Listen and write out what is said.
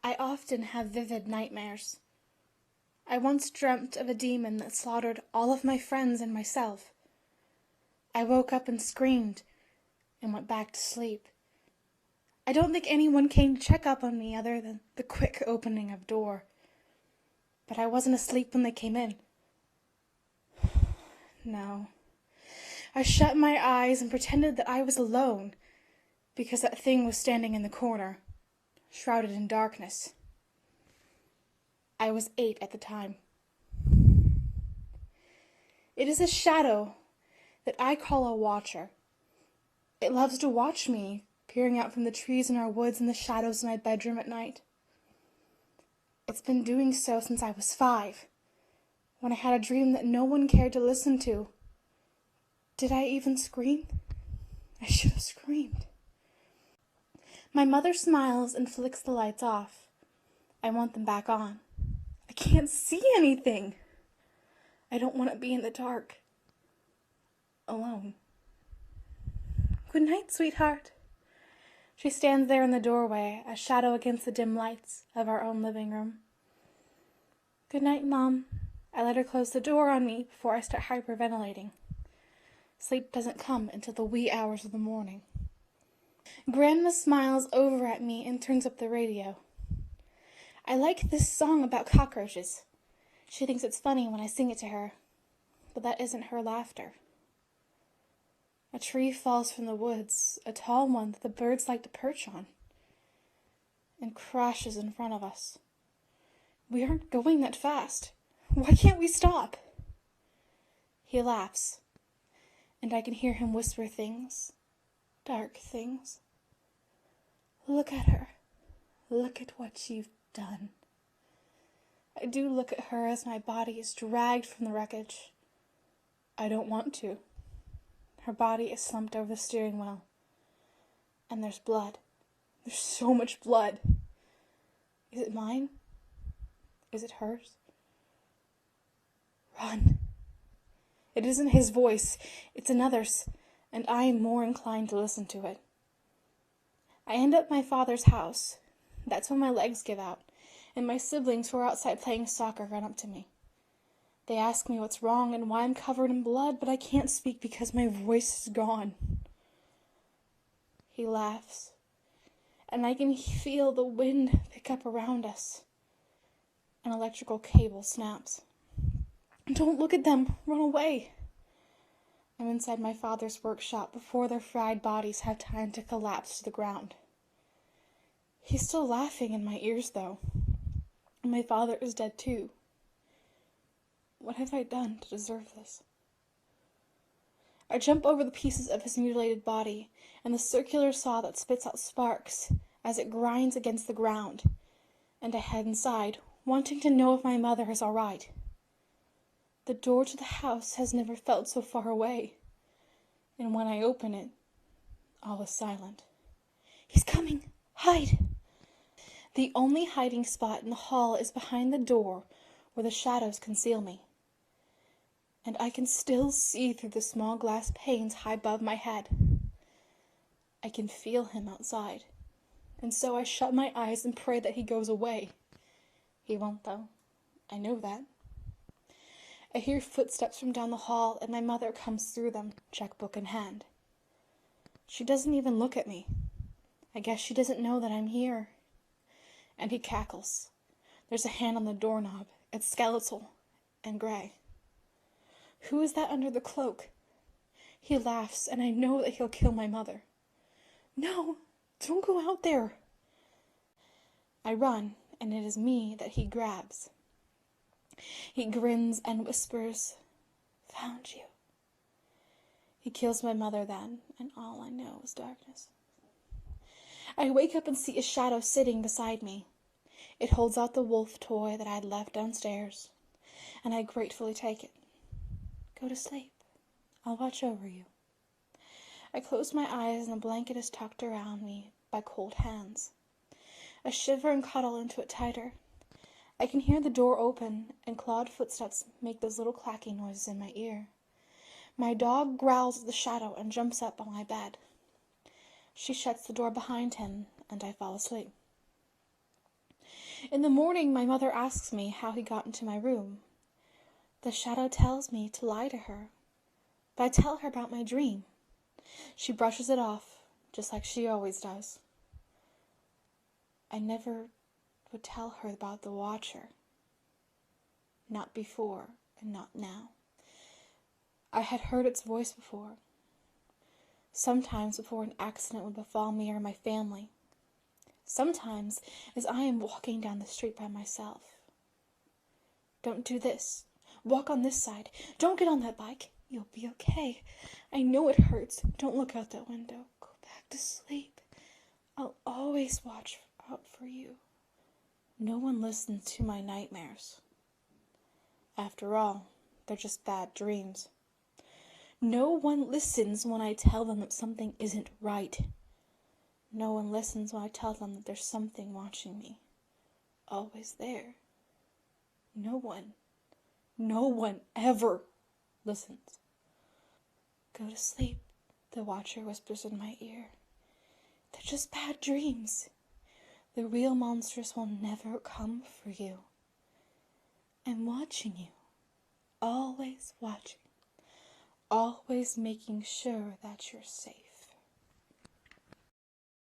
I often have vivid nightmares. I once dreamt of a demon that slaughtered all of my friends and myself. I woke up and screamed and went back to sleep. I don't think anyone came to check up on me other than the quick opening of door. But I wasn't asleep when they came in. No. I shut my eyes and pretended that I was alone, because that thing was standing in the corner, shrouded in darkness. I was 8 at the time. It is a shadow that I call a watcher. It loves to watch me, peering out from the trees in our woods and the shadows in my bedroom at night. It's been doing so since I was 5, when I had a dream that no one cared to listen to. Did I even scream? I should have screamed. My mother smiles and flicks the lights off. I want them back on. I can't see anything. I don't want to be in the dark. Alone. Good night, sweetheart. She stands there in the doorway, a shadow against the dim lights of our own living room. Good night, Mom. I let her close the door on me before I start hyperventilating. Sleep doesn't come until the wee hours of the morning. Grandma smiles over at me and turns up the radio. I like this song about cockroaches. She thinks it's funny when I sing it to her, but that isn't her laughter. A tree falls from the woods, a tall one that the birds like to perch on, and crashes in front of us. We aren't going that fast. Why can't we stop? He laughs, and I can hear him whisper things, dark things. Look at her. Look at what you've done. I do look at her as my body is dragged from the wreckage. I don't want to. Her body is slumped over the steering wheel. And there's blood. There's so much blood. Is it mine? Is it hers? Run. It isn't his voice. It's another's, and I am more inclined to listen to it. I end up at my father's house. That's when my legs give out, and my siblings who are outside playing soccer run up to me. They ask me what's wrong and why I'm covered in blood, but I can't speak because my voice is gone. He laughs, and I can feel the wind pick up around us. An electrical cable snaps. Don't look at them. Run away. I'm inside my father's workshop before their fried bodies have time to collapse to the ground. He's still laughing in my ears, though. And my father is dead, too. What have I done to deserve this? I jump over the pieces of his mutilated body and the circular saw that spits out sparks as it grinds against the ground, and I head inside, wanting to know if my mother is all right. The door to the house has never felt so far away, and when I open it, all is silent. He's coming! Hide! The only hiding spot in the hall is behind the door where the shadows conceal me. And I can still see through the small glass panes high above my head. I can feel him outside, and so I shut my eyes and pray that he goes away. He won't, though. I know that. I hear footsteps from down the hall, and my mother comes through them, checkbook in hand. She doesn't even look at me. I guess she doesn't know that I'm here. And he cackles. There's a hand on the doorknob. It's skeletal and gray. Who is that under the cloak? He laughs, and I know that he'll kill my mother. No, don't go out there. I run, and it is me that he grabs. He grins and whispers, "Found you." He kills my mother then, and all I know is darkness. I wake up and see a shadow sitting beside me. It holds out the wolf toy that I had left downstairs, and I gratefully take it. Go to sleep. I'll watch over you. I close my eyes and a blanket is tucked around me by cold hands. I shiver and cuddle into it tighter. I can hear the door open and clawed footsteps make those little clacking noises in my ear. My dog growls at the shadow and jumps up on my bed. She shuts the door behind him, and I fall asleep. In the morning, my mother asks me how he got into my room. The shadow tells me to lie to her, but I tell her about my dream. She brushes it off, just like she always does. I never would tell her about the Watcher. Not before, and not now. I had heard its voice before. Sometimes before an accident would befall me or my family. Sometimes as I am walking down the street by myself. Don't do this. Walk on this side. Don't get on that bike. You'll be okay. I know it hurts. Don't look out that window. Go back to sleep. I'll always watch out for you. No one listens to my nightmares. After all, they're just bad dreams. No one listens when I tell them that something isn't right. No one listens when I tell them that there's something watching me. Always there. No one ever listens. Go to sleep, the Watcher whispers in my ear. They're just bad dreams. The real monsters will never come for you. I'm watching you. Always watching. Always making sure that you're safe.